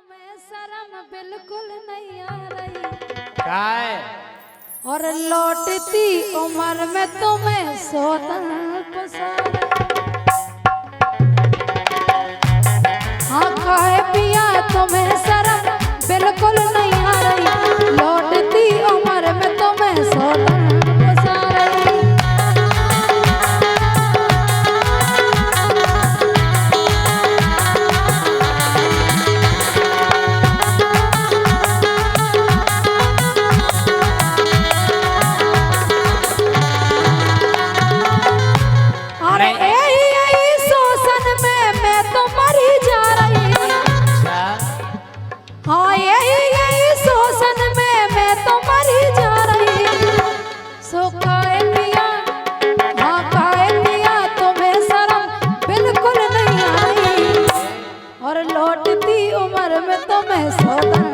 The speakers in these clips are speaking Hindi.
तुम्हें शर्म बिल्कुल नहीं आ रही काय और लौटती उम्र में तुम्हें सोतन पसार। हाँ काहे पिया तुम्हें शर्म बिल्कुल नहीं आ रही, लौटती उम्र में तुम्हें सोतन पसार। हाँ यही शोषण में मैं तो मरी जा रही। सो काहे पिया, हाँ काहे पिया तुम्हें शर्म बिल्कुल नहीं आई और लौटती उम्र में तुम्हें सोतन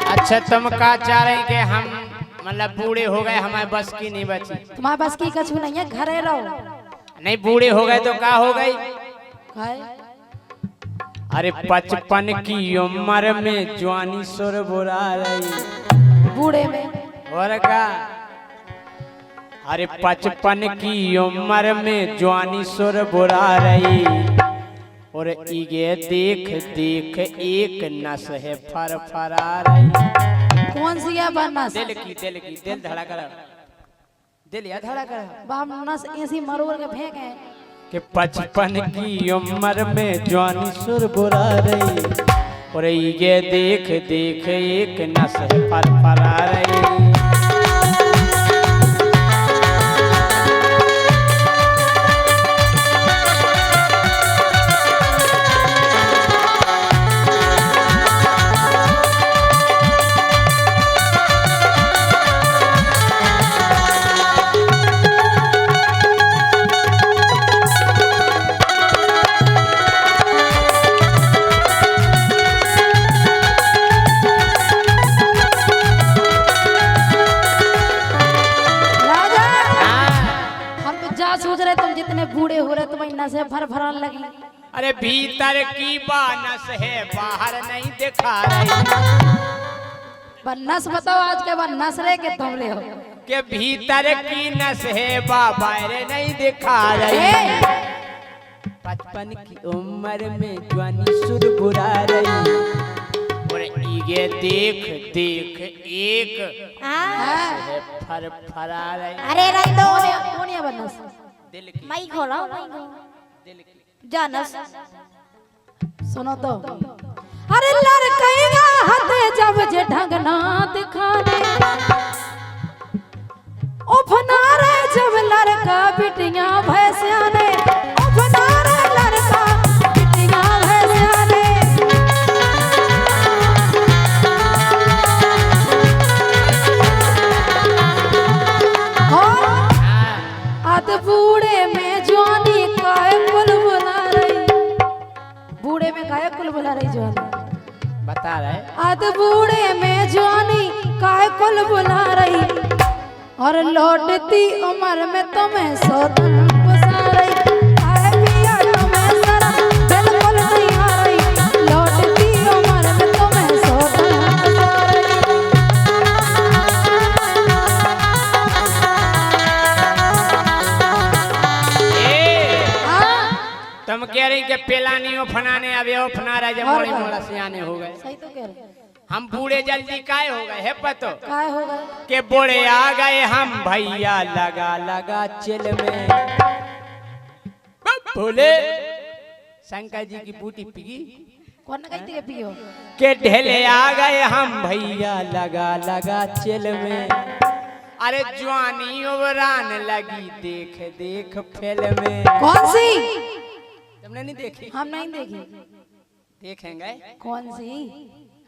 अच्छा तुम का चाह रहे कि हम मतलब बूढ़े हो गए, हमारे बस की नहीं बची। तुम्हारे बस की कछु नहीं है, घरे रहो। नहीं बूढ़े हो गए तो क्या हो गई? अरे 55 की उम्र में जवानी सुर बुरा रही बूढ़े में और का। अरे 55 की उम्र में जवानी सुर बुरा रही और इगे देख देख एक नस है फर फरा रही। कौन सी है बनस? दिल की दिल धड़क रहा, दिल या धड़क रहा। बाप नस ऐसी मरोड़ के फेंके कि 55 की उम्र में जवानी सुर बुरा रही और ये देख देख एक नस है फर फरा रही। सोच रहे तुम जितने बूढ़े हो रहे तुम्हें नसें भर भरान लगी। अरे भीतर की बानस है बाहर नहीं दिखा रही। नस बताओ आज के बाद नस रहे के तुम ले हो के भीतर की नस है बाहर नहीं दिखा रही। 55 की उम्र में जवानी सुर बुरा रही और ये देख देख एक है फर फरा रही। अरे रंदो कौन है बनस? दिल की माई खोला दिल की जानस सुनो तो। अरे लड़कैया हाथे जब जे ढंगना दिखाने उफना रे जब लड़का बिटियां भैंसियाने उफना रे लड़का बिटियां भैंसियाने। अद बूढ़े में जवानी काय कुल बुला रही, बूढ़े में काय कुल बुला रही जवानी बता रहे। अद बूढ़े में जवानी काय कुल बुला रही और लौटती उम्र में तुम्हें सोतन पसा रही। काहे पिया तुम्हें शर्म बिल्कुल नहीं आ रही, लौटती उम्र में तुम्हें सोतन पसा रही। तुम कह रही कि पेलानी फनाने अब वो फना रहे जब मोड़ी मोड़ा सियाने हो गए। सही तो कह रहे। हम बूढ़े जल्दी काय हो गए है पतो काय हो गए के बूढ़े आ गए हम भैया लगा लगा चिल में। बोले शंकर जी की बूटी पिगी कौन कहती है पियो के ढेले आ गए हम भैया लगा लगा चिल में। अरे जवानी उबरान लगी देख देख फिल्म में। कौन सी? तुमने नहीं देखी? हम नहीं देखी। देखेंगे। कौन सी?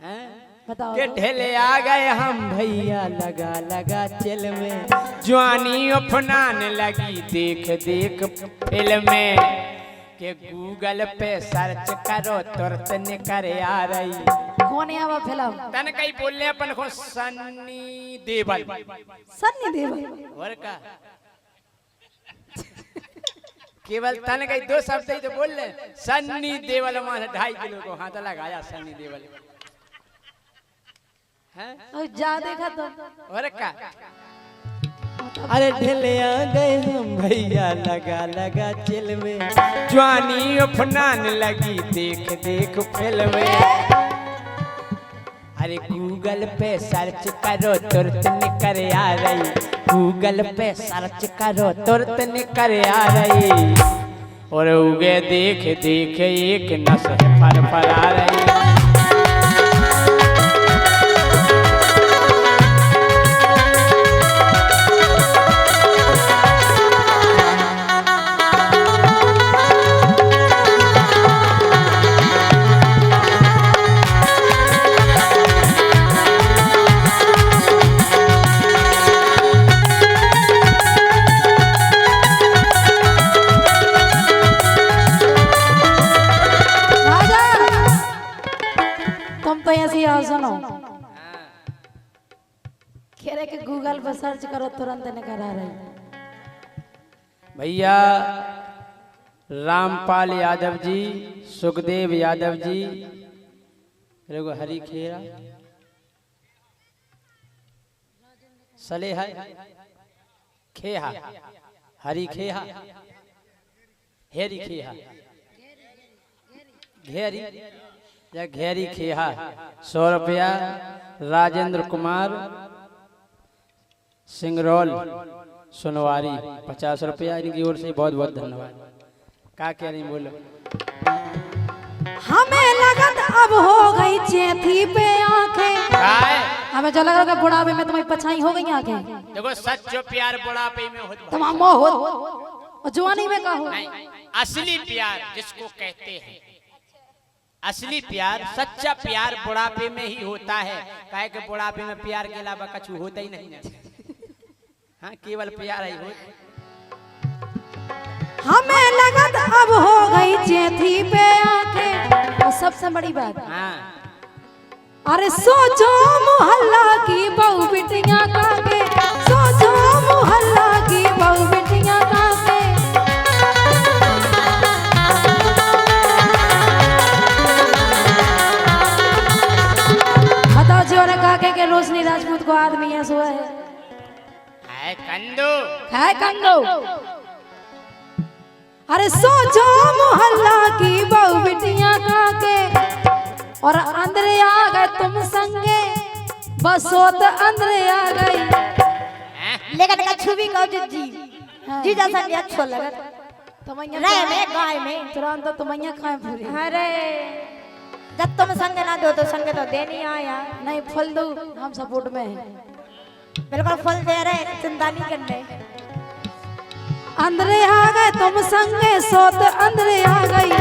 हैं? बताओ के तो। ढेले आ गए हम भैया लगा लगा चल में जवानी अपनान लगी देख देख फिल्म में के गूगल पे सर्च करो तुरंत निकर आ रही कौन है वो फिल्म? तन कहीं बोलने अपन को सन्नी देवल सन्नी देओल। और का केवल तन कहीं दो शब्द ही तो बोल ले सन्नी देवल वहां 2.5 किलो को हाथ लगाया सन्नी देवल हैं और जा देखा तो और का अरे ढेले आ गए हम भैया लगा लगा चिल में जवानी अपनान लगी देख देख फिल्म में अरे गूगल पे सर्च करो तुरंत निकर आ रही गूगल पे सर्च करो तुरंत निकर आ रही और उगे देख देख एक नस फर फर आ रही सुनो कह रहे कि गूगल पर सर्च करो तुरंत निकल आ रही। भैया रामपाल यादव जी सुखदेव यादव जी एगो हरी खेरा सले है खेहा हरी खेहा हेरी खेहा घेरी या घेरी खेहा 100 रुपया। राजेंद्र कुमार सिंगरौल सुनवारी 50 रुपया इनकी ओर से बहुत बहुत धन्यवाद। क्या कह रही बोलो। हमें लगत अब हो गई चेथी पे आंखें हमें जो लग रहा है बुढ़ापे में तुम्हारी पछाई हो गई आंखें। देखो सच्चो प्यार बुढ़ापे में होता तुम मोह और जवानी में का हो। असली प्यार जिसको कहते हैं असली प्यार सच्चा प्यार बुढ़ापे में ही होता है। काहे कि बुढ़ापे में प्यार के अलावा कुछ होता ही नहीं है। हाँ केवल प्यार ही हो। हमें लगत अब हो गई चेथी पे आंखें और सबसे बड़ी बात हाँ अरे सोचो मोहल्ला की बहू बिटियां का के सोचो मोहल्ला की बहू बिटियां का के बताओ जो ने कहा के रोशनी राजपूत को आदमी है सो है कंदू है कंदू। अरे सोचो मोहल्ला की बहू बिटियां का के और अंदर आ गए तुम संगे बस सोत अंदर आ गई लेकिन कछु भी कहो जी जी जैसा नहीं अच्छा लगा तुमैया रहे में गाय में तुरंत तो तुमैया खाए पूरी। अरे जब तुम संग ना दो तो संग तो दे नहीं आया। नहीं फल दो हम सपोर्ट में हैं बिल्कुल फल दे रहे चिंता नहीं करने। अंदर आ गए तुम संगे सोत अंदर आ गई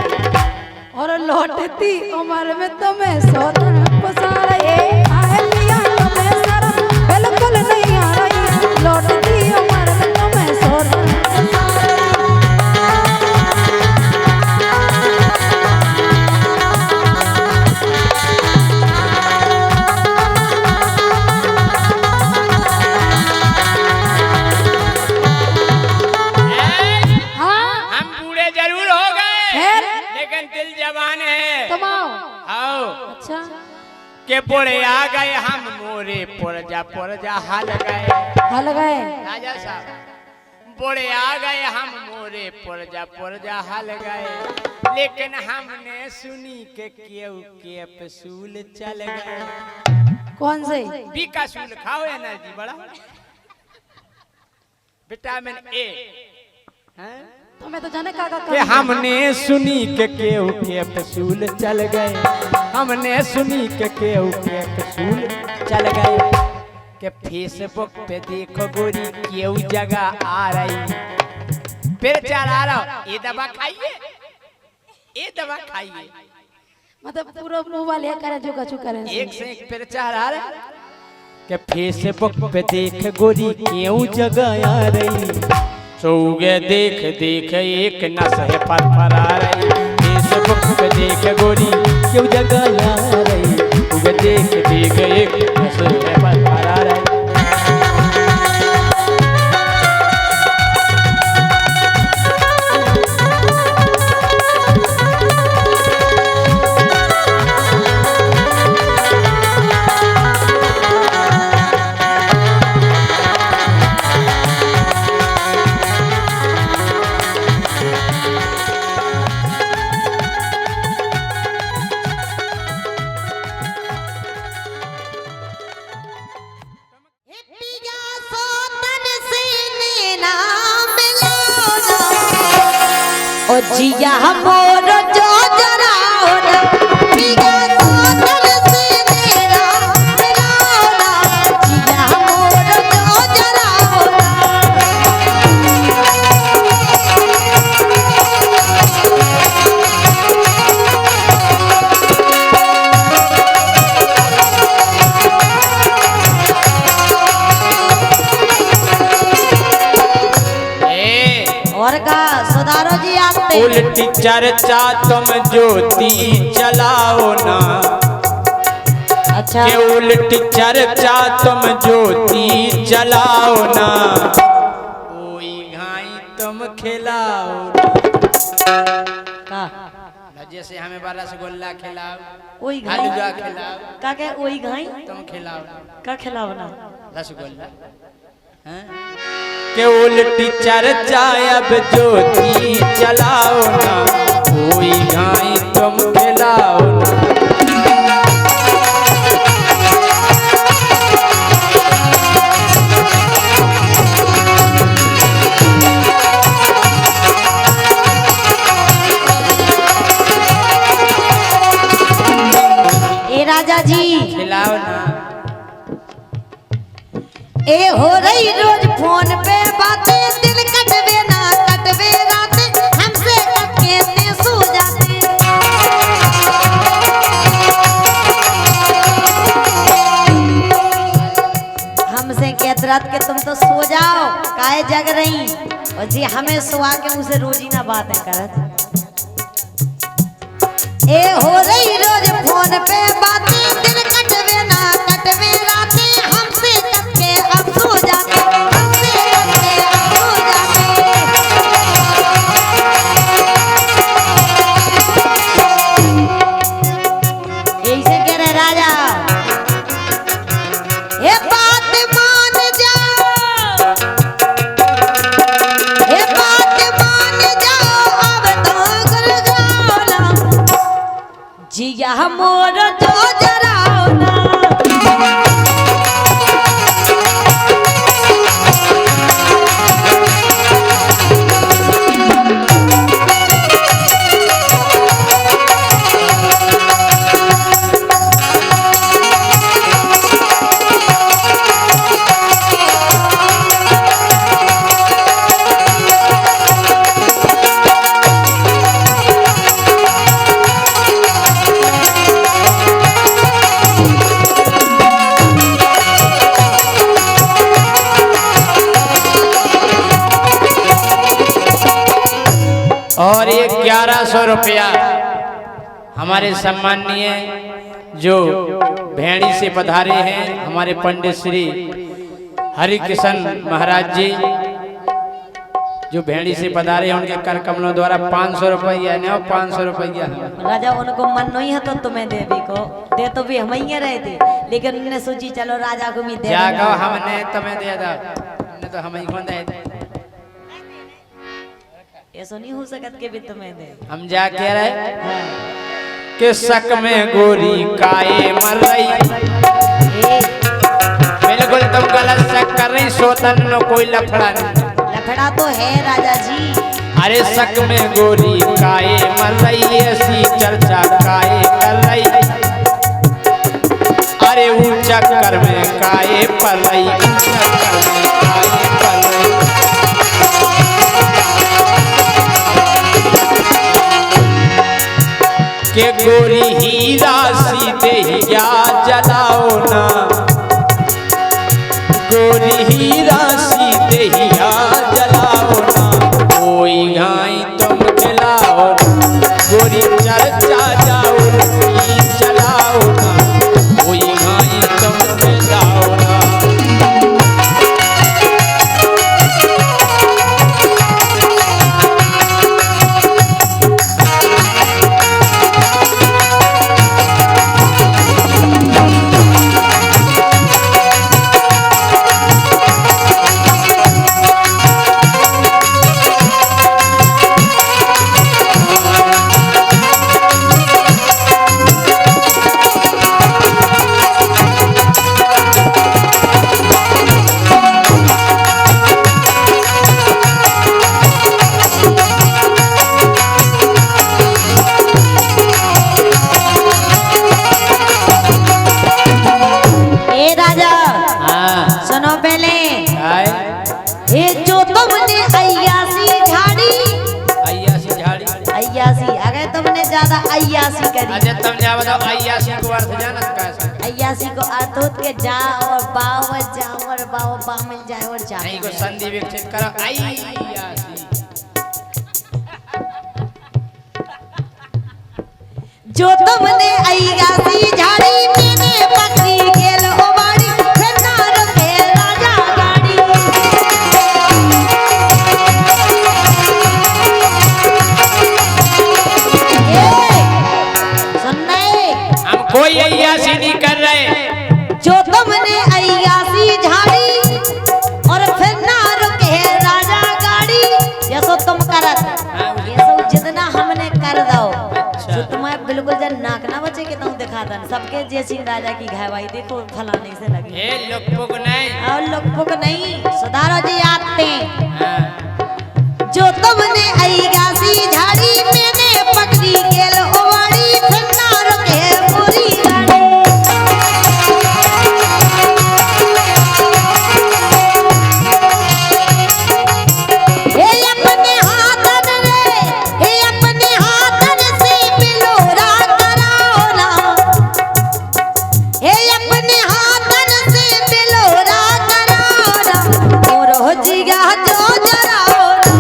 और लौटती उम्र में तुम्हें सोत पसा रही आए पिया तुम्हें सारा बिल्कुल नहीं आ रही लौटती उम्र में तुम्हें सोत पसा रही। अच्छा के बुढ़े आ गए हम मोरे पुरजा हल गए राजा साहब बुढ़े आ गए हम मोरे पुरजा हल गए लेकिन हमने सुनी के कैप्सूल चल गए। कौन से बीकासूल खाओ एनर्जी बड़ा विटामिन ए हैं तुम्हें तो जाने का कि हमने सुनी के कैप्सूल चल गए हमने सुनी के कैप्सूल चल गए कि फेसबुक पे देखो गोरी केहू जगह आ रही फिर चला रहा ये दवा खाइए मतलब पूरा मुंह वाले करे जो कछु करे एक से एक प्रचार आ रहा है कि फेसबुक पे देख गोरी क्यों जगह आ रही, सौगे देख देख एक नस है फरफरा रही। फेसबुक पे देख गोरी क्यों जगह आ रही, सौगे देख देख एक नस है फरफरा रही। ओ जिया मोर जो जराओ ना पिया सोनल सीनेरा मिलाओ ना जिया मोर जो जराओ और का सुधारो जी आते उल्टी चर्चा तुम ज्योति जलाओ ना, अच्छा के उल्टी चर्चा तुम ज्योति जलाओ ना, ओई घाई तुम खिलाओ का ना। जैसे हमें बारह रसगुल्ला खिलाओ, ओई हलवा घाई खिलाओ, का के ओई घाई तुम खिलाओ का खिलाओ ना रसगुल्ला। हाँ? के उल्टी चर्चा अब ज्योति जलाओ ना, ओई घाई तुम खिलाओ ना। ए राजा जी खिलाओ ना। ए हो रही रोज फोन पे बातें, दिल कटवे ना कटवे रातें, हमसे कटके ते सो जाते। हमसे कहत रात के तुम तो सो जाओ, काहे जग रही, और जी हमें सुआ के उसे रोजी ना बातें करत। ए हो रही रोज फोन पे बातें, दिल कटवे ना कटवे रातें, हमसे कटके अब सो जाते, हमसे कटके अब सो जाते। यही से कह रहे राजा, ये बात मान जाओ, ये बात मान जाओ, अब तो गुरगाओ ना जिया मोर जो जराओ ना। और ये 1100 रुपया हमारे सम्माननीय जो भेड़ी से पधारे हैं हमारे पंडित श्री हरिकिशन महाराज जी, जो भेड़ी से पधारे हैं उनके कर कमलों द्वारा 500 रुपया नहीं 500 रुपया। राजा उनको मन नहीं है तो तुम्हें दे भी को दे तो भी हम ही रहे थे, लेकिन उन्होंने सोची चलो राजा को भी दे जागो हमने तुम्हें दे दो, हमने तो हम ही को दे दे। ऐसा नहीं हो सकत के भी तुम्हें दे। हम जा कह रहे कि शक में गोरी काए मर रही, बिल्कुल तुम गलत शक कर रही, सोतन में कोई लफड़ा नहीं। लफड़ा तो है राजा जी। अरे शक में गोरी काए मर रही, ऐसी चर्चा काए कर रही, अरे वो चक्कर में काए पड़ रही, चक्कर में काए पड़ रही। के गोरी हीरा सीधे हिया जलाओ ना, गोरी हीरा सीधे हिया जलाओ ना, कोई घाई तुम खिलाओ ना, गोरी चर्चा जाओ चलाओ ना, कोई घाई तुम खिलाओ ना। अय्यासी करी। अच्छा तुम जा बताओ अय्यासी को अर्थ जानत कैसे? अय्यासी को अर्थ होत के जा और बाव जाओ और बाव बामिल जाए और जा। नहीं को संधि विकसित करो अय्यासी। जो तुमने अय्यासी झाड़ी मैंने पकड़ी गेल ओ बाड़ी फिर ना रुके राजा गाड़ी। कोई अय्यासी नहीं कर रहे। जो तुमने अय्यासी झाड़ी और फिर ना रुके राजा गाड़ी। ये सो तुम करत ये सब जितना हमने कर दो जो तुम्हें बिल्कुल जन नाक ना बचे के तुम दिखा दन सबके जैसी राजा की घाई देखो फलाने से लगी। ये लुकपुक नहीं और लुकपुक नहीं सुधारो जी आते। जो तुमने अय्यासी झाड़ी मैंने पकड़ी गेल ओवाड़ी फिर ना रुके पूरी गाड़ी। हे अपने हाथन रे हे अपने हाथन से बिलोरा कराओ ना। हे अपने हाथन से बिलोरा कराओ ना और हो जिगा जो जराओ ना।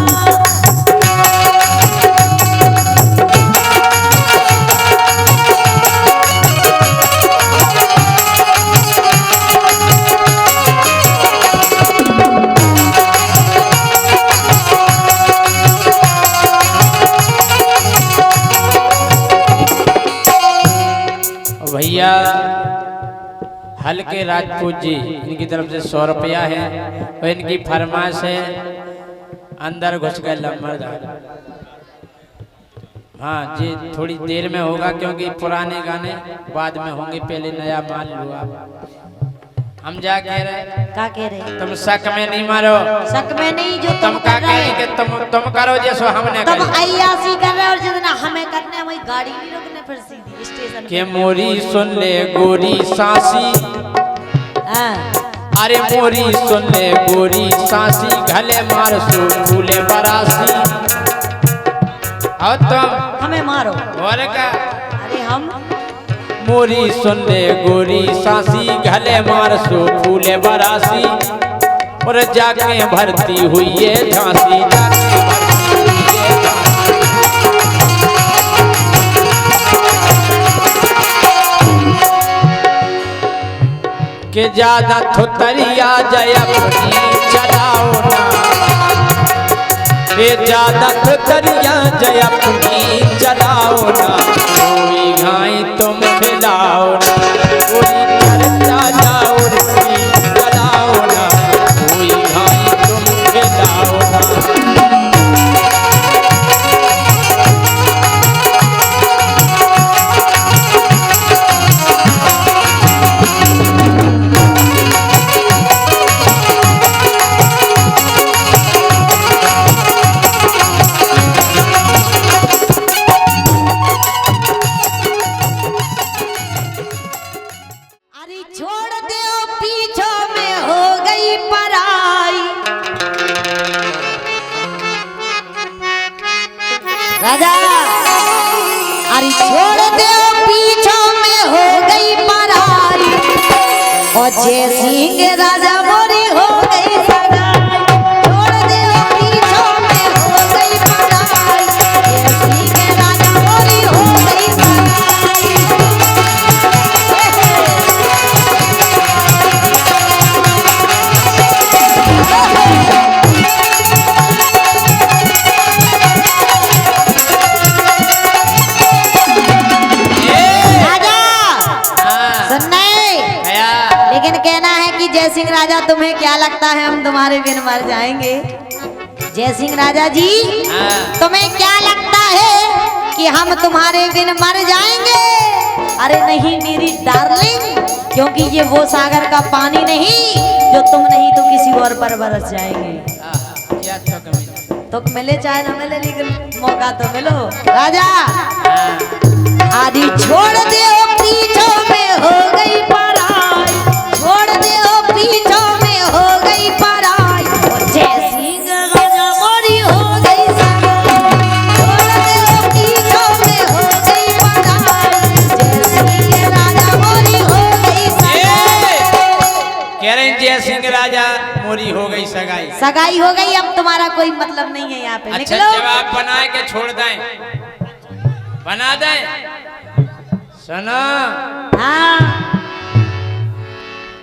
भैया हल्के राजपूत जी इनकी तरफ से 100 रुपया है और इनकी फरमाइश है अंदर घुस गए लम्बरदार। हाँ जी थोड़ी देर में होगा क्योंकि पुराने गाने बाद में होंगे पहले नया माल हुआ। हम जा कह रहे का कह रहे तुम शक में नहीं मारो शक में नहीं जो तुम का कह रहे कि तुम करो जैसो हमने तुम करी। अय्यासी कर रहे और जितना हमें करने है वही गाड़ी नहीं रोकने फिर सीधी स्टेशन के मोरी सुन ले गोरी सांसी। अरे मोरी सुन ले गोरी सांसी घले मार सो फूले बरासी। और तुम हमें मारो और का अरे हम मोरी सुन ले गोरी सांसी घले मार सो फूले बरासी। और जाके भरती हुई है झांसी जाके भरती हुई है झांसी। के ज्यादा थुतरिया जय अपनी चलाओ ना। के ज्यादा थुतरिया जय अपनी चलाओ ना। कोई घाई तुम खिलाओ ना। कोई चर्चा जाओ चलाओ ना। कोई घाई तुम खिलाओ ना। राजा अरे छोड़ और जय सिंह राजा मोरी हो गई सगाई, छोड़ दे ओ पीछों में हो गई पराई। जय सिंह राजा मोरी हो गई सगाई। लेकिन कहना है कि जय सिंह राजा तुम्हें क्या लगता है हम तुम्हारे बिन मर जाएंगे? जय सिंह राजा जी तुम्हें क्या लगता है कि हम तुम्हारे बिन मर जाएंगे? अरे नहीं मेरी डार्लिंग, क्योंकि ये वो सागर का पानी नहीं जो तुम नहीं तो किसी और पर बरस जाएंगे। तो मिले चाहे ना मिले लेकिन मौका तो मिलो राजा। आदि छोड़ दे पीछों में हो गई पराई, छोड़ दे पीछों में हो गई पराई। जय सिंह राजा मोरी हो गई सगाई, छोड़ दे पीछों में हो गई पराई। जय सिंह राजा मोरी हो गई सगाई। कह रहे हैं जय सिंह राजा मोरी हो गई सगाई। सगाई हो गई, अब तुम्हारा कोई मतलब नहीं है यहाँ पे। अच्छा निकलो। जवाब बना के छोड़ दें, बना दें। सुनो हाँ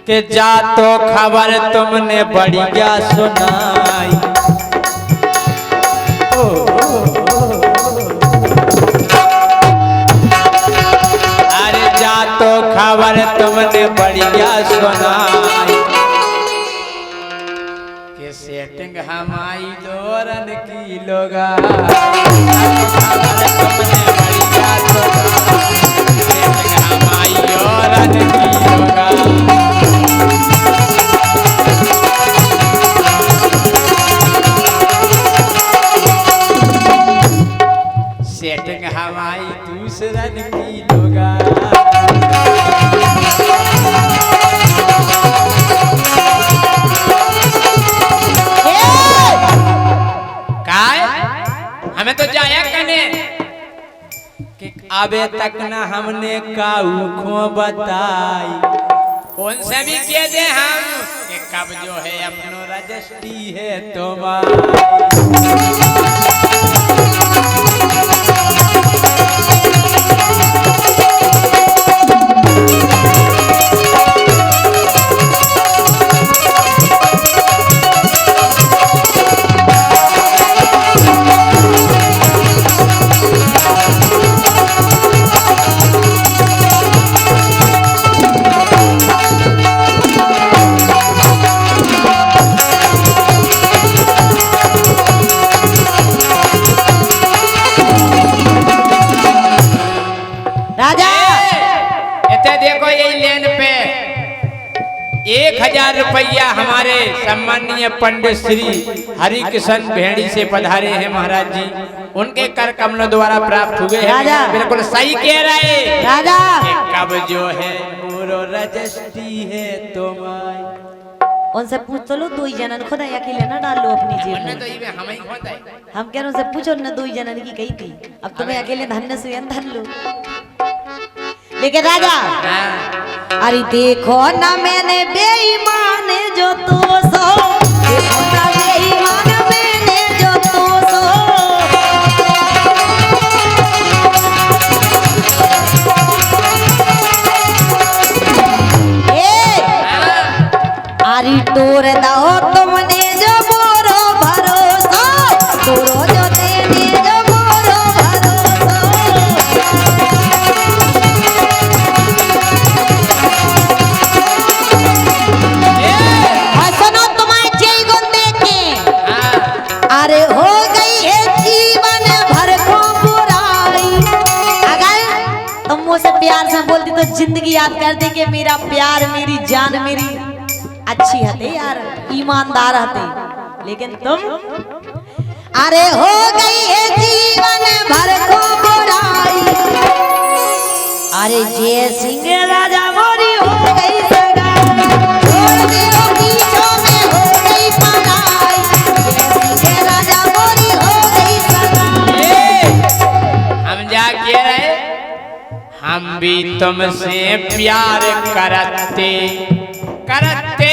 कि जा तो खबर तुमने बढ़िया सुनाई। अरे जा तो खबर तुमने बढ़िया सुनाई कि सेटिंग हमारी दोरन की लोगा। तुमने बढ़िया सुनाई, सेटिंग हमारी दोरन की लोगा। सेटिंग हमारी दूसरन की लोगा। काय हमें तो जाया कने कि अबे तक ना हमने काऊ खो बताई। उनसे भी कह दे हम कि कब जो है अपनो रजिस्ट्री है तुम्हारी। राजा इतने देखो यही लेन पे 1000 रुपया हमारे सम्मानीय पंडित श्री हरि किशन भेड़ी से पधारे हैं महाराज जी। उनके कर कमलों द्वारा प्राप्त हुए राजा। हैं। बिल्कुल सही कह रहे राजा कि कब जो है मोरो रजिस्ट्री है तुम्हारी। उनसे पूछ तो लो, दो ही जनन खुद अकेले ना डाल लो अपनी जेब उन्हें में। तो ये हमें ही होता है। हम कह रहे उनसे पूछो ना, दो ही जनन की कही थी, अब तुम्हें अकेले धन्य से धन लो। लेकिन राजा हाँ। अरे देखो ना मैंने बेईमान जो तो सो, देखो ना बेईमान मैंने जो तो सो। अरे तोर दाओ तुमने जो मोरो भरोसा, तोरो जो देने जो मोरो भरोसा। सुनो तुम्हारे जय गुण देखे, अरे हो गई है जीवन भर को बुराई। अगर तुम मुझसे प्यार से बोलती तो जिंदगी याद कर दे कि मेरा प्यार मेरी जान मेरी अच्छी हते यार, ईमानदार हते। लेकिन तुम अरे हो गई है जीवन भर को बुराई। अरे जय सिंह राजा मोरी हो गई सगाई, छोड़ दे पीछों में हो गई पराई। जय सिंह राजा मोरी हो गई सगाई। हम जा के रहे, हम भी तुमसे प्यार करते करते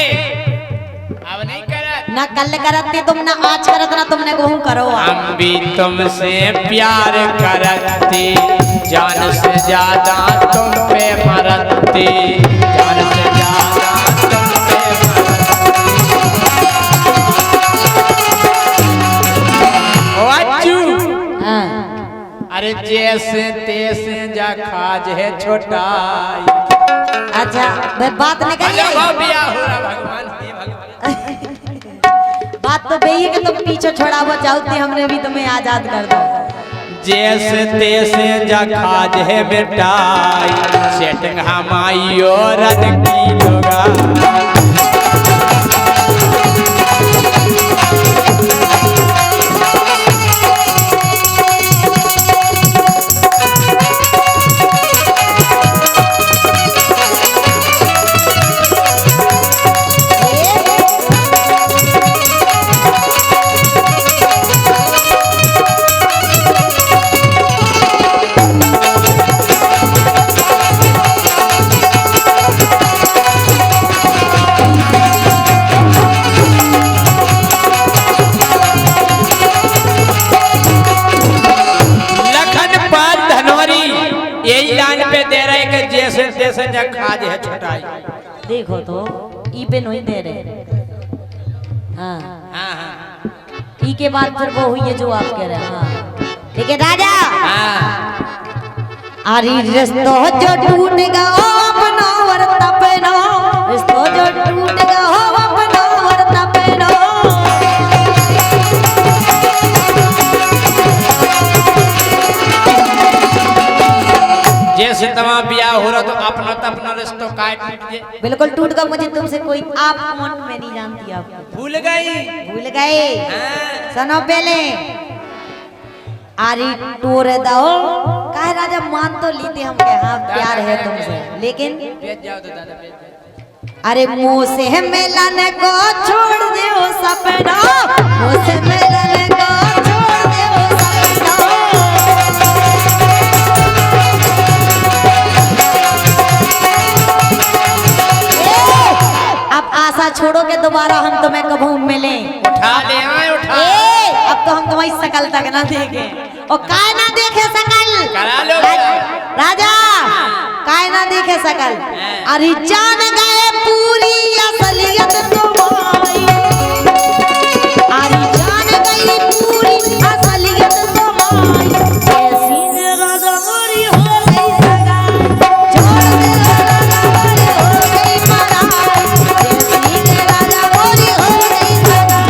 अब नहीं करत ना कल करते तुम ना आज करत ना तुमने कहूँ करो हम भी तुमसे प्यार करते जान से ज्यादा तुम पे मरते जान से ज्यादा तुम पे मरते। ओ अच्छू हाँ। अरे जैसे तैसे जा खाज है छोटाई अच्छा बात निकल भगवान बात तो वही है कि तुम पीछे छोड़ावो चाहते हमने भी तुम्हें आजाद कर दो जैसे तैसे जा खाज है बेटाई सेटिंग हमारी और की होगा खाज है छोटाई देखो तो ई पे नहीं दे रहे हाँ हाँ हाँ ई के बाद फिर वो हुई है जो आप कह रहे हैं हाँ ठीक है राजा अरे रिश्तो जो टूटेगा ओ अपना वर्ता पहनो रिश्तो जो टूटेगा ओ अपना वर्ता पहनो जैसे तमा ब्याह हो रहा तो अपना रिश्तो काट दीजिए बिल्कुल टूट गया मुझे तुमसे कोई आप कौन मैं नहीं जानती आप भूल गई हाँ। सुनो पहले अरे टूर दो कहे राजा मान तो लीते हम के हाँ प्यार है तुमसे लेकिन भेज जाओ तो दादा भेज जाओ। अरे मुंह से मिलने को छोड़ दो सपना मुंह से मिलने को छोड़ दो सपना अब आशा छोड़ो के दोबारा हम तुम्हें कभी मिलें उठा ले आए उठा अब तो हम तुम्हारी शकल तक ना देखे और काय ना देखे शकल करा लो राजा काय ना देखे शकल अरे जान गए पूरी असलियत तुम्हारी अरे जान गई पूरी असलियत तुम्हारी ऐसी ने राजा मोरी हो गई सगा छोड़ दे राजा मोरी हो गई मराई ऐसी ने राजा मोरी हो गई सगा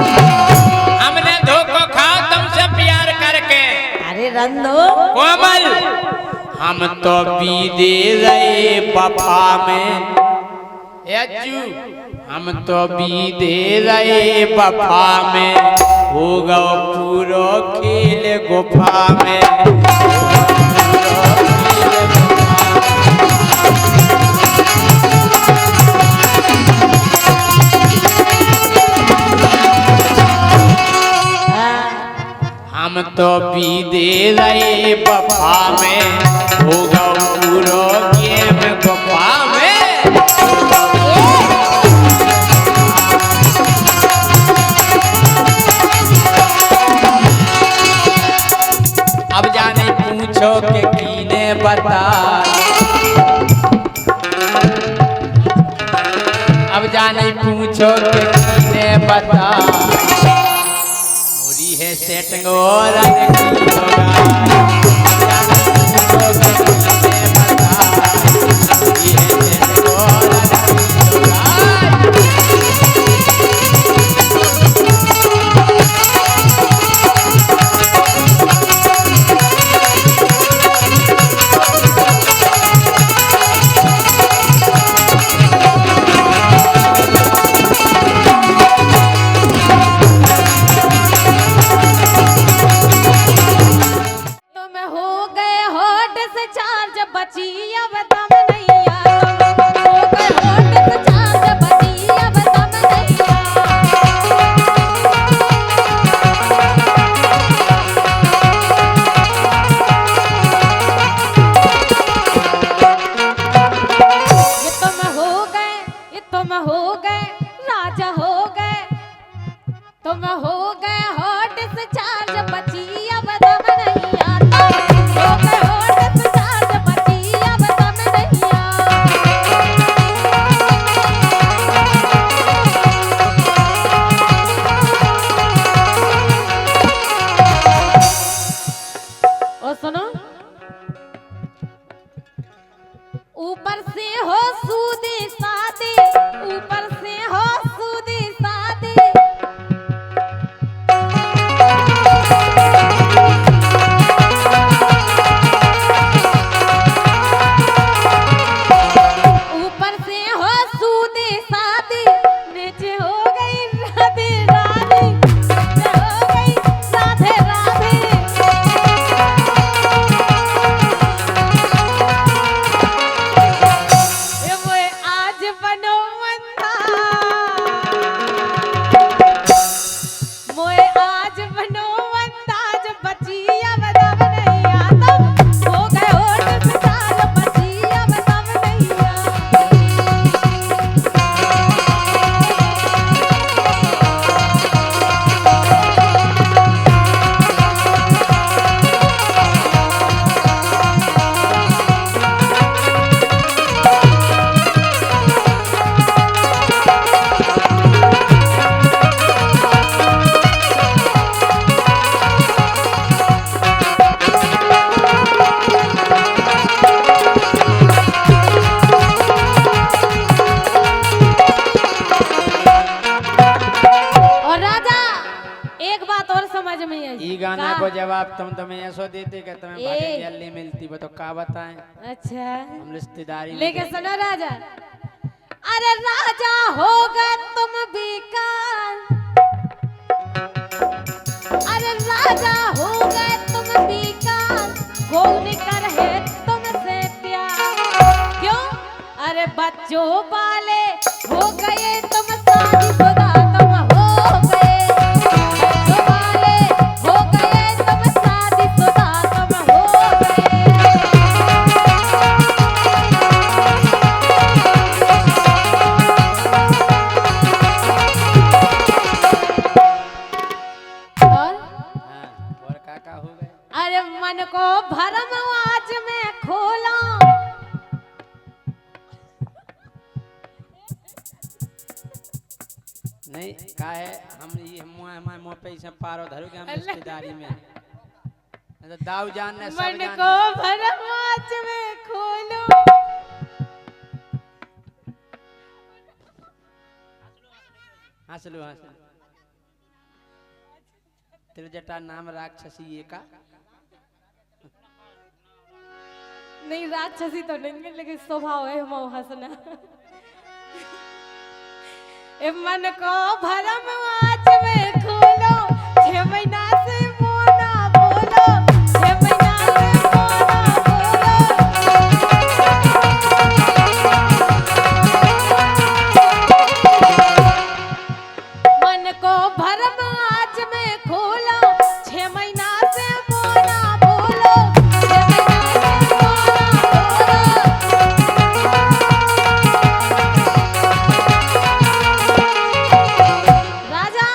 हमने धोखा खा तुमसे प्यार करके अरे रंदो कोमल हम तो बीदे रहे वफा में अज्जू हम तो बीदे रहे वफा में हो गओ पूरो खेल गुफा में हम तो बीदे रहे वफा में हो गओ पूरो गेम गुफा में अब जाने पूछो के कीने बता अब जाने पूछो के कीने बता पूरी है सेटिंग और की होगा अब जाने पूछो के कीने बता पूरी है सेटिंग और की होगा बची अब दम नैया तुम हो गए होठ से छाछ बची अब दम नैया तुम हो गए राजा हो गए तुम हो गए होठ से छाछ बची अब दम नैया तुम हो गए होठ से छाछ बची अब दम नैया और सुनो ऊपर से हो सूदी सादी ऊपर से हो सूदी सादी ऊपर से हो सूदी सादी नीचे हो गई राधे राधे नीचे हो गई राधे राधे आज बनो मंदा मोए आज बनो मंदा जब बची अब दम नैया तुम हो गए होठ से छाछ बची अब दम नैया और राजा एक बात और समझ में आई ई गाना का? को जवाब तुम्हें ऐसो देते कि तुम्हें ए। भाभी जल्दी मिलती वो तो का बताएं अच्छा हम रिश्तेदारी में लेके सुनो राजा अरे राजा हो गए तुम बेकार अरे राजा हो गए तुम बेकार कौन करे तुमसे प्यार क्यों अरे बच्चों वाले हो गए तुम शादीशुदा तुम हो गए बच्चों वाले हो गए तुम शादीशुदा तुम हो गए और हाँ, और का हो गए अरे मन को भरम आज में खोला नहीं का है हम ये मुँह पे से पारो धरो के हम रिश्तेदारी में तो दाऊ जान ने सब मन जान को भरम आज में खोलो हंसलो हंसलो त्रिजटा नाम राक्षसी ये का नहीं राक्षसी तो नहीं है लेकिन स्वभाव है हम हंसना ए मन को भरम आज में खोलो 6 महीना से मोना बोलो 6 महीना से मोना बोलो मन को भरम आज में खोलो 6 महीना से मोना बोलो 6 महीना से मोना बोलो राजा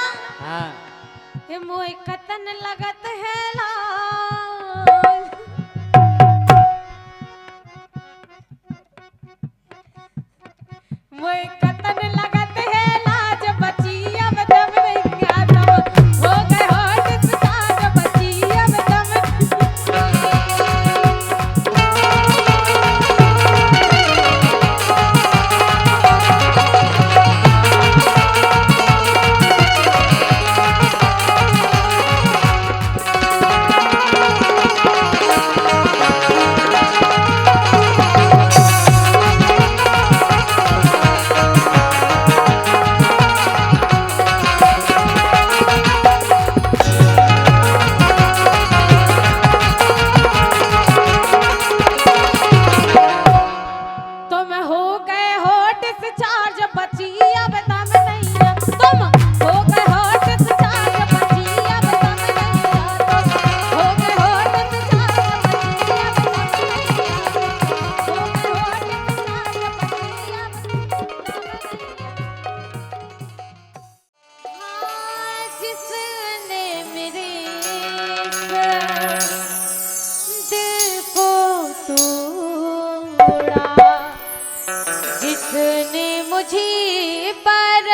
मुझे पर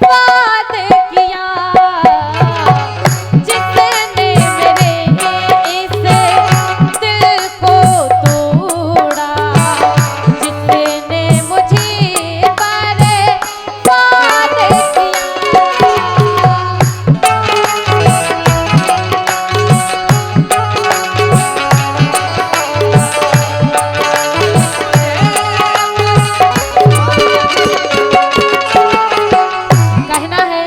वाद किया, जिसने मेरे इस दिल को तोड़ा, जिसने मुझे पर वाद किया। कहना है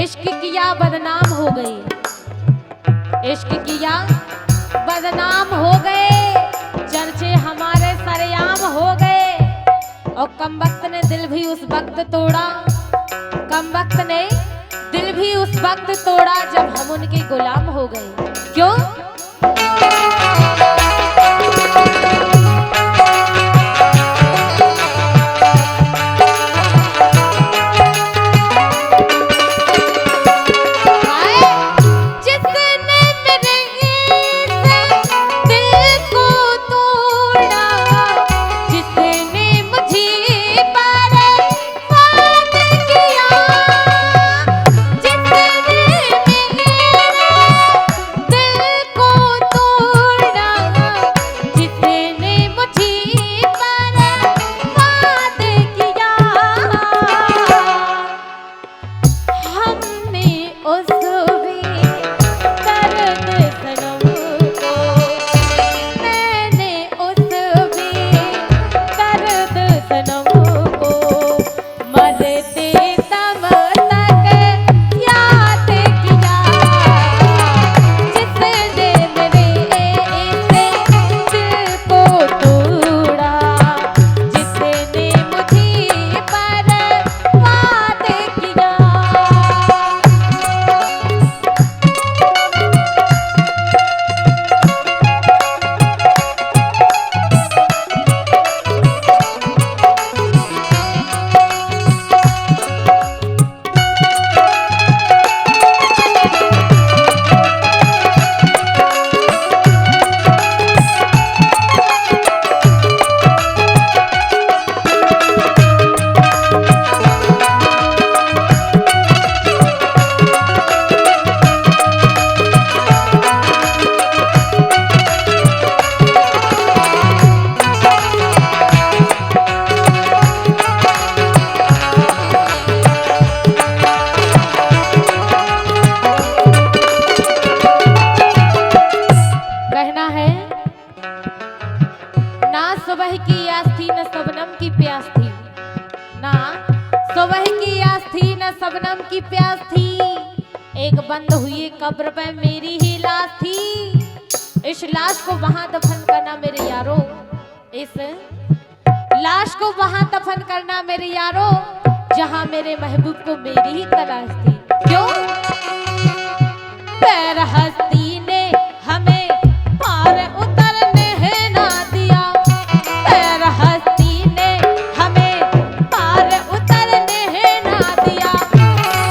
इश्क किया बदनाम हो गए, इश्क किया बदनाम हो गए, चर्चे हमारे सरेआम हो गए। और कम वक्त ने दिल भी उस वक्त तोड़ा, कम वक्त ने दिल भी उस वक्त तोड़ा जब हम उनके गुलाम हो गए। क्यों? सुबह की आस थी न शबनम की प्यास थी, ना सुबह की आस थी न शबनम की प्यास थी। एक बंद हुई कब्र पे मेरी ही लाश थी। इस लाश को वहां दफन करना मेरे यारो, इस लाश को वहां दफन करना मेरे यारो जहां मेरे महबूब को मेरी ही तलाश थी। क्यों? पैर हस्ती ने हमें पार उतरने है ना दिया, पैर हस्ती ने हमें पार उतरने है ना दिया।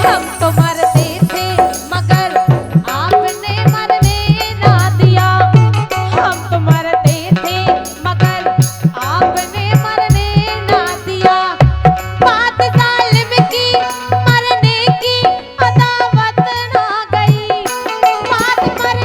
हम तो मरते थे मगर आपने मरने ना दिया, हम तो मरते थे मगर आपने मरने ना दिया। बात जालिम की मरने की अदावत ना गई, बात मरने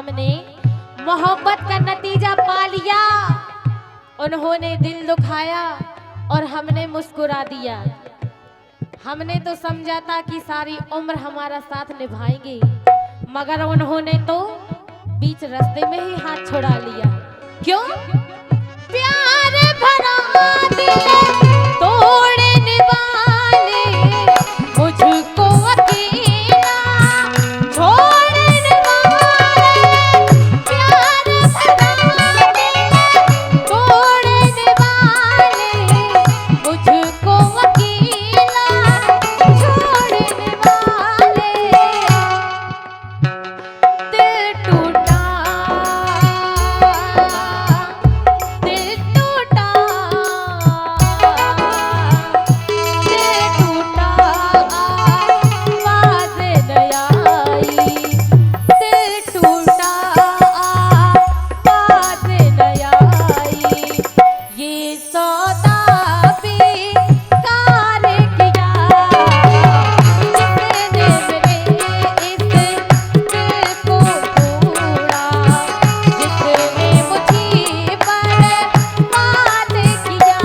हमने मोहब्बत का नतीजा पा लिया। उन्होंने दिल दुखाया और हमने मुस्कुरा दिया। हमने तो समझा था कि सारी उम्र हमारा साथ निभाएंगे, मगर उन्होंने तो बीच रास्ते में ही हाथ छुड़ा लिया। क्यों? प्यार भरा दिल तोड़ने वाले मुझको अकेला छोड़ने वाले, प्यार भरा दिल तोड़ने वाले मुझको अकेला छोड़ने वाले। दिल टूटा, दिल टूटा, दिल टूटा, आवाज़ न आई। दिल टूटा, आवाज़ न आई। ये सौदा बेकार किया जिसने मेरे इस दिल को तोड़ा, जिसने मुझे बर्बाद किया।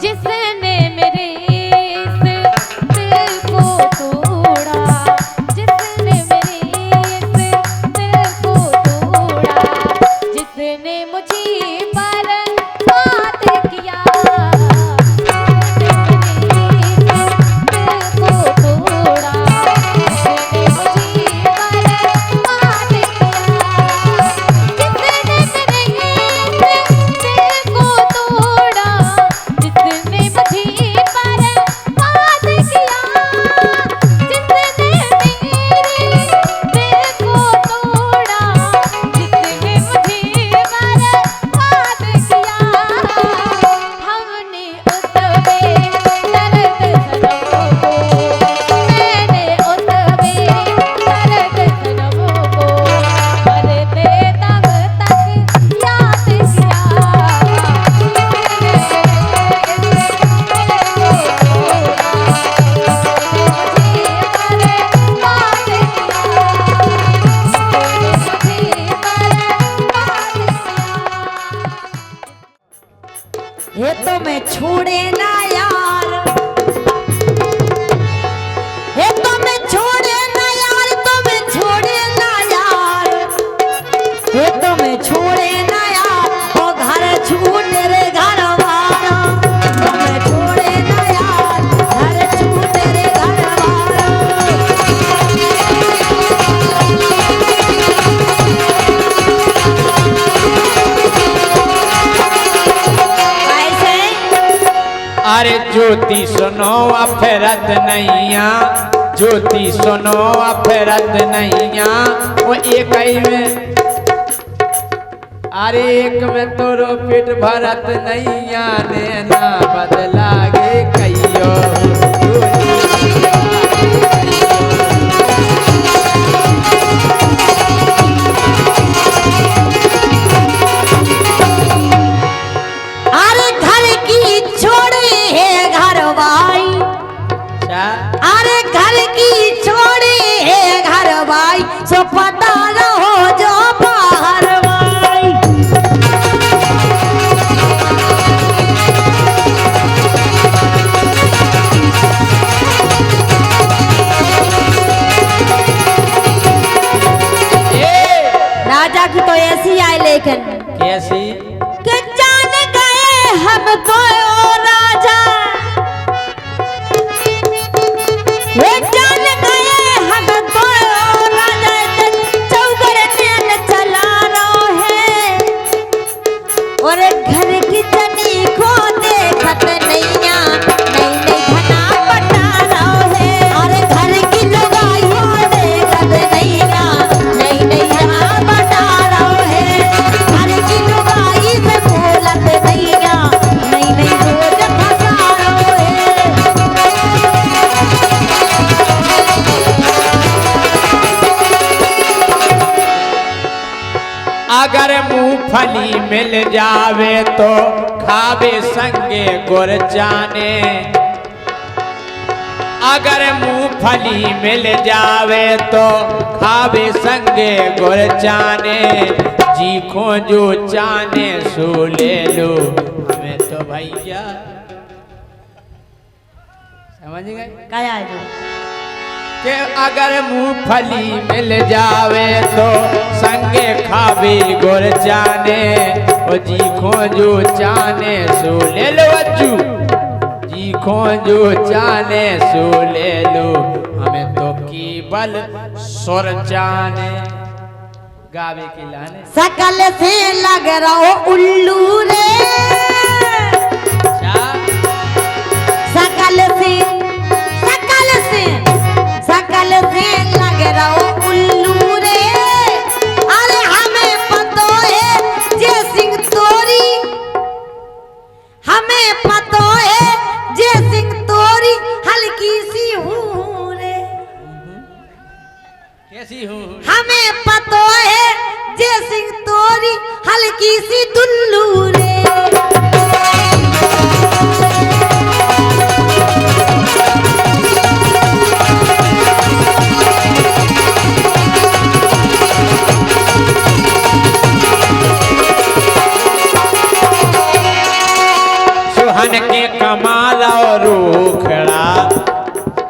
जिसने मेरे इस दिल को तोड़ा, जिसने मेरे इस दिल को तोड़ा, जिसने मुझे बर्बाद किया, जिसने मेरे इस दिल को तोड़ा, जिसने मुझे बर्बाद किया, जिसने मेरे इस दिल को तोड़ा, जिसने मुझे बर्बाद किया, जिसने मेरे दिल को तोड़ा, जिसने मुझे बर्बाद किया। हमने उस बेदर्द सनम को, मैंने उस बेदर्द सनम को मरते दम तक याद किया। ये तो मैं छोड़े ना यार, ये तो मैं छोड़े ना यार, तो मैं छोड़े ना यार, ये तो मैं छोड़े ना यार, ओ घर छूटे रे घर वाला, तो मैं छोड़े ना यार, घर छूटे रे घर वाला। कैसे? अरे ज्योति सुनो अफरत नैया, ज्योति सुनो अफरत नैया। वो एक ही में, अरे एक में तोरो पेट भरत नैया, नैना बदला गे कहियो। अरे घर की छोड़ी है घर भाई, अच्छा, अरे घर की छोड़ी है घर भाई, सो पता न हो जो बाहर भाई। राजा की तो ऐसी आई, लेकिन कैसी? कि जान गए हम तो ओ राजा, मूंगफली मिल जावे तो खावे संगे गुड़ चाने। अगर मूंगफली मिल जावे तो खावे संगे गुड़ चाने। जीखो जो चाने सो ले लो हमें तो भैया। समझ गए क्या है जो कि अगर मूंगफली मिल जावे तो संगे खावे गुड़ चाने। ओ जीखो जो चाने सो ले लो अज्जू। जीखो जो चाने सो ले लो हमें तो केवल सुर चाने। गावे की लाने सकल से लग रहो उल्लू रे। सकल से लग रहो उल्लू रे। अरे हमें पतो है जे सिंह तोरी। हमें पतो है जे सिंह तोरी हल्की सी हूँ रे। कैसी हूँ हमें पतो है जे सिंह तोरी हल्की सी दुल्लू रे। हन के कमाल और रूखड़ा।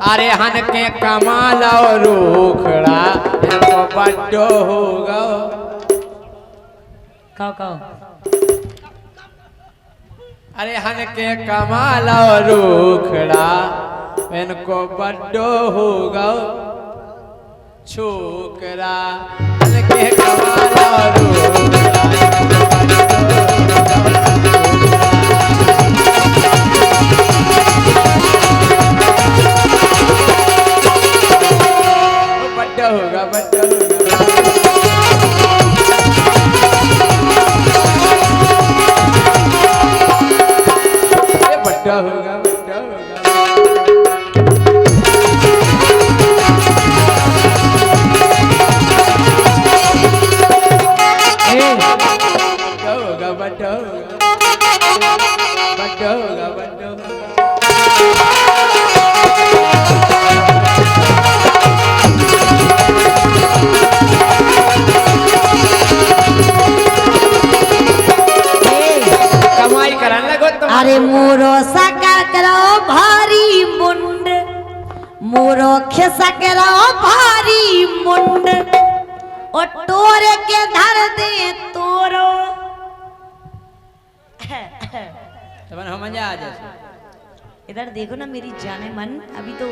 अरे हन के कमाल और रूखड़ा इनको बड्डो होगा। कहो अरे हन के कमाल और रूखड़ा इनको बड्डो होगा। छोकरा हन के कमाल और बड्डा होगा बड्डा होगा बड्डा होगा बड्डा होगा। कमाई करने लगो तुम। अरे मोरो सका करो भारी मुंड। मोरो खिसा करो भारी मुंड। और टोरे के धर दे तोरो। तब हम मजा आ जाए। इधर देखो ना मेरी जाने मन। अभी तो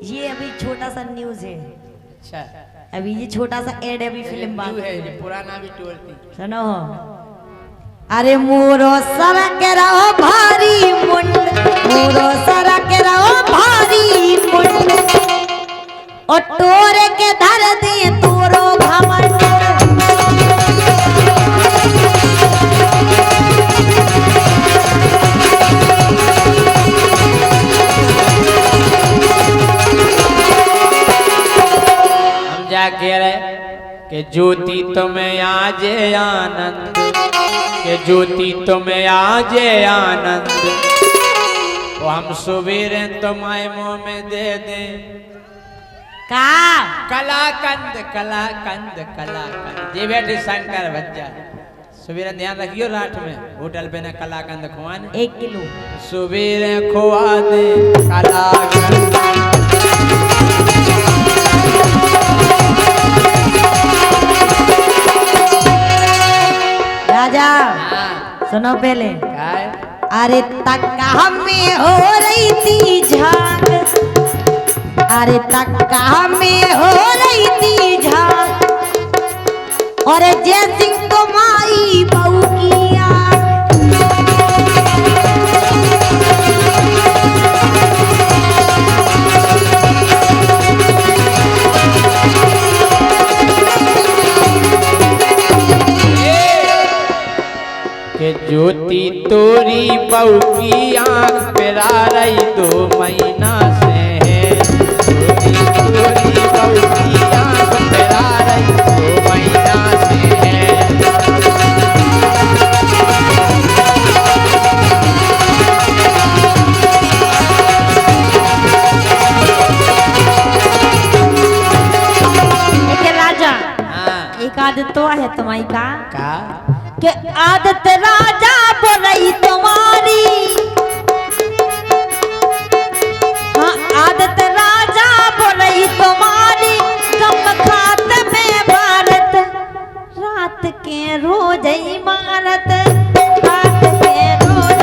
ये अभी छोटा सा न्यूज है। अच्छा अभी ये छोटा सा एड अभी फिल्म बात है ये पुराना भी टोलती। सुनो अरे मोरो सरक रहो भारी मुंड। मोरो सरक रहो भारी मुंड। और टोरे के धर दे तोरो घमंड। हम जाके रहे कि ज्योति तुम्हें आजे आनंद। कि ज्योति तुम्हें आजे आनंद। वो हम सवेरे तुम्हारे मुंह में दे दे का कलाकंद कलाकंद कलाकंद। ये बैठे शंकर बच्चा सवेरे ध्यान रखियो रात में होटल पे ना कलाकंद खुआन 1 किलो सवेरे खुआ दे कलाकंद। राजा सुनो पहले। अरे तक्का में हो रही थी झांक। अरे तक्का में हो रही थी झांक। और जय सिंह तुम्हारी बहू की आंख। के ज्योति तोरी बहू की आंख पिला रही 2 महीना से है। ज्योति तोरी बहू की आंख पिला रही 2 महीना से है। आदत तो है तुम्हारी का का कि आदत राजा बोलई तुम्हारी। हाँ आदत राजा बोलई तुम्हारी कम खात में भारत रात के रोज इमारत रात के रोज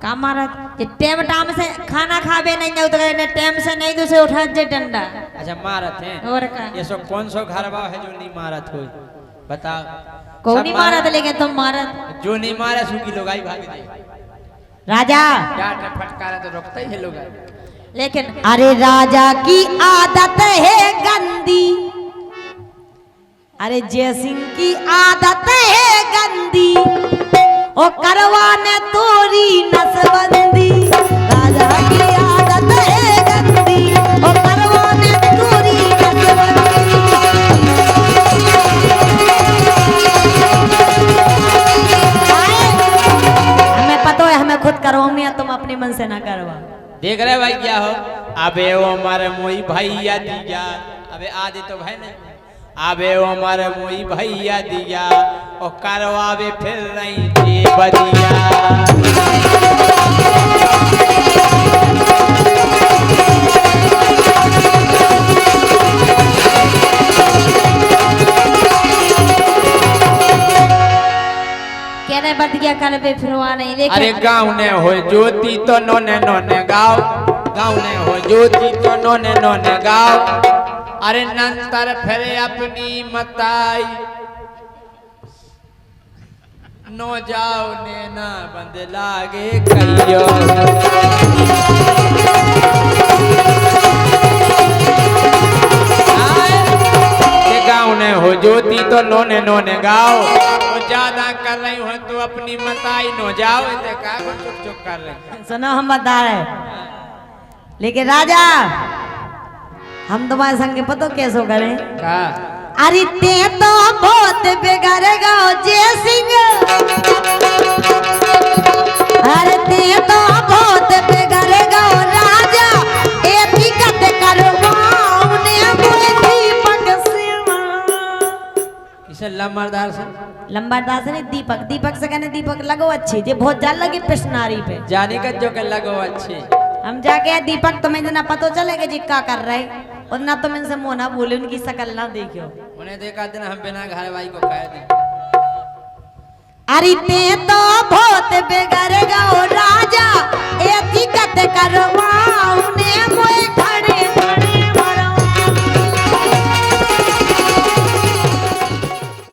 कामारत ये टेम टाम से खाना खावे नहीं जाओ तो कहने टेम से नहीं दूसरे उठा जे डंडा। अच्छा मारत है और का ये सब कौन सो घर बा है जो नहीं मारत हो बताओ कौन सब नहीं मारत लेकिन तुम मारत जो नहीं मारा सूखी लोग आई भाग दे राजा डांट में फटकारा तो रोकता ही है लोग लेकिन अरे राजा की आदत है गंदी अरे जय सिंह की आदत है गंदी ओ करवाने तोरी नसबंदी राजा की आदत है गंदी ओ करवाने तोरी नसबंदी। हमें पता है हमें खुद करवाऊंगी तुम अपने मन से ना करवा। देख रहे भाई क्या हो अबे वो हमारे मोई भैया दिया अबे आदि तो भाई नहीं अबे वो हमारे मोई भैया दिया और करवावे फिर नहीं जी बदिया। कहने बदिया कर पे फिरवा नहीं लेकिन अरे गाँव ने हो ज्योति तो नोने नोने गाँव गाँव ने हो ज्योति तो नोने नोने गाँव अरे नंतर फिर अपनी मताई नो जाओ ने ना बंद लागे कहियो गाँव ने हो ज्योति तो नोने नोने गाओ तो ज्यादा कर रही हो तो अपनी मताई नो जाओ इतने का चुप चुप कर रही सुनो हम बता रहे लेकिन राजा हम तुम्हारे संग पतो कैसो करें का अरे ते तो बहुत बेगारे गाओ जय सिंह अरे ते तो बहुत बेगारे गाओ राजा ए दिक्कत करवाओ ने बोले दीपक सिवा इसे लंबरदार से लंबादार से नहीं दीपक दीपक से कहने दीपक लगो अच्छी जे बहुत जान लगी पिशनारी पे जाने का जो के लगो अच्छे हम जाके दीपक तुम्हें जना पतो चलेगा जी क्या कर रहे और ना तुम इनसे मुंह ना बोले उनकी शकल ना देखियो उन्हें देखा दिन हम बिना घर भाई को कह दे अरे ते तो